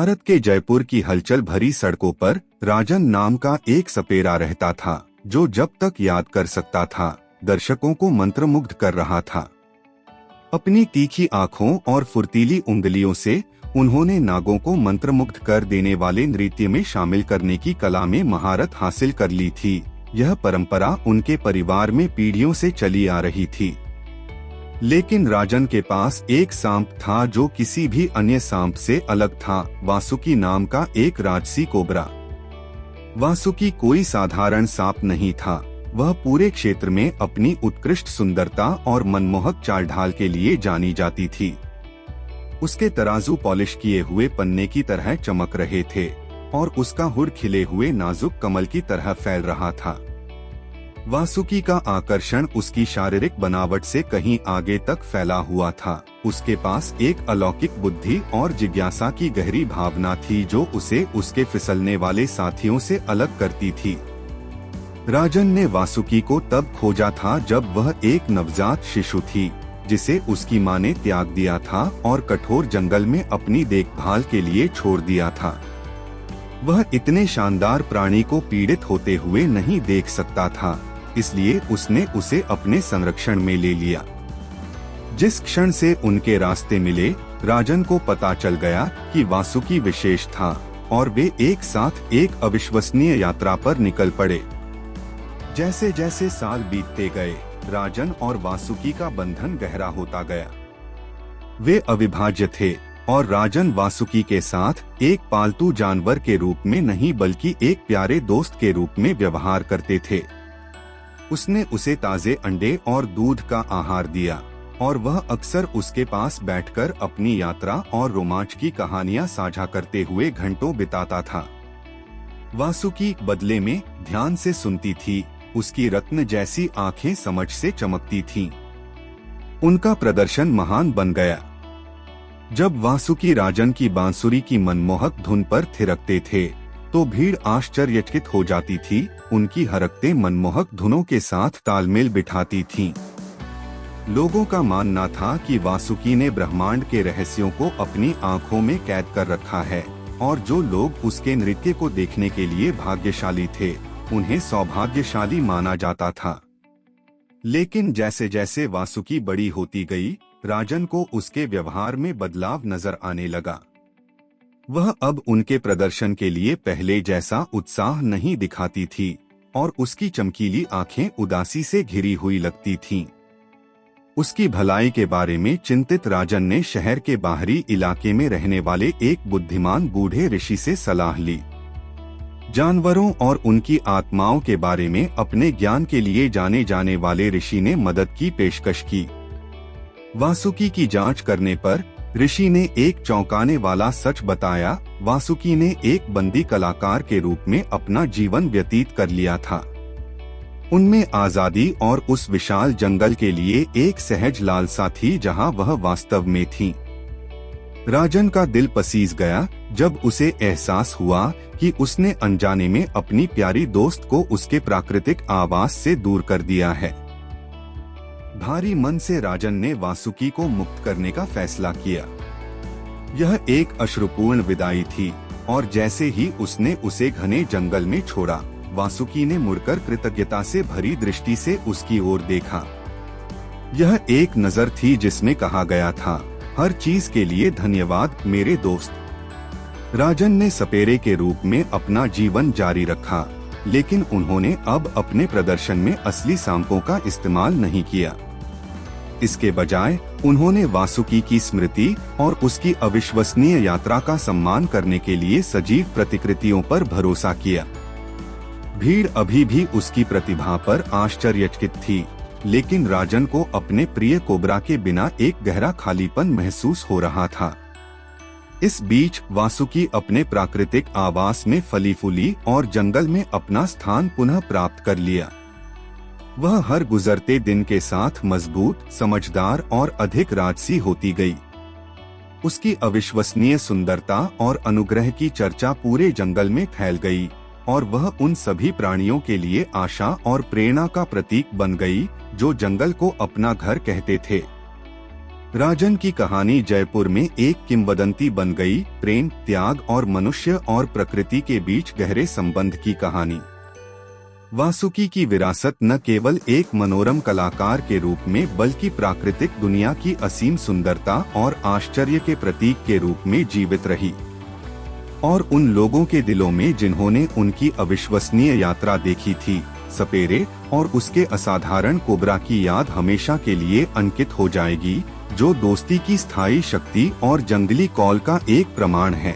भारत के जयपुर की हलचल भरी सड़कों पर राजन नाम का एक सपेरा रहता था, जो जब तक याद कर सकता था दर्शकों को मंत्रमुग्ध कर रहा था। अपनी तीखी आंखों और फुर्तीली उंगलियों से उन्होंने नागों को मंत्रमुग्ध कर देने वाले नृत्य में शामिल करने की कला में महारत हासिल कर ली थी। यह परंपरा उनके परिवार में पीढ़ियों से चली आ रही थी। लेकिन राजन के पास एक सांप था जो किसी भी अन्य सांप से अलग था, वासुकी नाम का एक राजसी कोबरा। वासुकी कोई साधारण सांप नहीं था, वह पूरे क्षेत्र में अपनी उत्कृष्ट सुंदरता और मनमोहक चाल ढाल के लिए जानी जाती थी। उसके तराजू पॉलिश किए हुए पन्ने की तरह चमक रहे थे और उसका हुड खिले हुए नाजुक कमल की तरह फैल रहा था। वासुकी का आकर्षण उसकी शारीरिक बनावट से कहीं आगे तक फैला हुआ था। उसके पास एक अलौकिक बुद्धि और जिज्ञासा की गहरी भावना थी जो उसे उसके फिसलने वाले साथियों से अलग करती थी। राजन ने वासुकी को तब खोजा था जब वह एक नवजात शिशु थी, जिसे उसकी मां ने त्याग दिया था और कठोर जंगल में अपनी देखभाल के लिए छोड़ दिया था। वह इतने शानदार प्राणी को पीड़ित होते हुए नहीं देख सकता था, इसलिए उसने उसे अपने संरक्षण में ले लिया। जिस क्षण से उनके रास्ते मिले, राजन को पता चल गया कि वासुकी विशेष था और वे एक साथ एक अविश्वसनीय यात्रा पर निकल पड़े। जैसे जैसे साल बीतते गए, राजन और वासुकी का बंधन गहरा होता गया। वे अविभाज्य थे और राजन वासुकी के साथ एक पालतू जानवर के रूप में नहीं बल्कि एक प्यारे दोस्त के रूप में व्यवहार करते थे। उसने उसे ताजे अंडे और दूध का आहार दिया और वह अक्सर उसके पास बैठकर अपनी यात्रा और रोमांच की कहानियां साझा करते हुए घंटों बिताता था। वासुकी बदले में ध्यान से सुनती थी, उसकी रत्न जैसी आंखें समझ से चमकती थीं। उनका प्रदर्शन महान बन गया। जब वासुकी राजन की बांसुरी की मनमोहक धुन पर थिरकते थे, तो भीड़ आश्चर्यचकित हो जाती थी। उनकी हरकतें मनमोहक धुनों के साथ तालमेल बिठाती थीं। लोगों का मानना था कि वासुकी ने ब्रह्मांड के रहस्यों को अपनी आंखों में कैद कर रखा है और जो लोग उसके नृत्य को देखने के लिए भाग्यशाली थे, उन्हें सौभाग्यशाली माना जाता था। लेकिन जैसे जैसे वासुकी बड़ी होती गई, राजन को उसके व्यवहार में बदलाव नजर आने लगा। वह अब उनके प्रदर्शन के लिए पहले जैसा उत्साह नहीं दिखाती थी और उसकी चमकीली आंखें उदासी से घिरी हुई लगती थीं। उसकी भलाई के बारे में चिंतित राजन ने शहर के बाहरी इलाके में रहने वाले एक बुद्धिमान बूढ़े ऋषि से सलाह ली। जानवरों और उनकी आत्माओं के बारे में अपने ज्ञान के लिए जाने जाने वाले ऋषि ने मदद की पेशकश की। वासुकी की जांच करने पर ऋषि ने एक चौंकाने वाला सच बताया। वासुकी ने एक बंदी कलाकार के रूप में अपना जीवन व्यतीत कर लिया था। उनमें आजादी और उस विशाल जंगल के लिए एक सहज लालसा थी जहां वह वास्तव में थी। राजन का दिल पसीज गया जब उसे एहसास हुआ कि उसने अनजाने में अपनी प्यारी दोस्त को उसके प्राकृतिक आवास से दूर कर दिया है। भारी मन से राजन ने वासुकी को मुक्त करने का फैसला किया। यह एक अश्रुपूर्ण विदाई थी और जैसे ही उसने उसे घने जंगल में छोड़ा, वासुकी ने मुड़कर कृतज्ञता से भरी दृष्टि से उसकी ओर देखा। यह एक नजर थी जिसमें कहा गया था, हर चीज के लिए धन्यवाद मेरे दोस्त। राजन ने सपेरे के रूप में अपना जीवन जारी रखा, लेकिन उन्होंने अब अपने प्रदर्शन में असली सांपों का इस्तेमाल नहीं किया। इसके बजाय उन्होंने वासुकी की स्मृति और उसकी अविश्वसनीय यात्रा का सम्मान करने के लिए सजीव प्रतिकृतियों पर भरोसा किया। भीड़ अभी भी उसकी प्रतिभा पर आश्चर्यचकित थी, लेकिन राजन को अपने प्रिय कोबरा के बिना एक गहरा खालीपन महसूस हो रहा था। इस बीच वासुकी अपने प्राकृतिक आवास में फली फूली और जंगल में अपना स्थान पुनः प्राप्त कर लिया। वह हर गुजरते दिन के साथ मजबूत, समझदार और अधिक राजसी होती गई। उसकी अविश्वसनीय सुंदरता और अनुग्रह की चर्चा पूरे जंगल में फैल गई और वह उन सभी प्राणियों के लिए आशा और प्रेरणा का प्रतीक बन गई जो जंगल को अपना घर कहते थे। राजन की कहानी जयपुर में एक किंवदंती बन गई, प्रेम, त्याग और मनुष्य और प्रकृति के बीच गहरे संबंध की कहानी। वासुकी की विरासत न केवल एक मनोरम कलाकार के रूप में बल्कि प्राकृतिक दुनिया की असीम सुंदरता और आश्चर्य के प्रतीक के रूप में जीवित रही, और उन लोगों के दिलों में जिन्होंने उनकी अविश्वसनीय यात्रा देखी थी, सपेरे और उसके असाधारण कोबरा की याद हमेशा के लिए अंकित हो जाएगी, जो दोस्ती की स्थायी शक्ति और जंगली कॉल का एक प्रमाण है।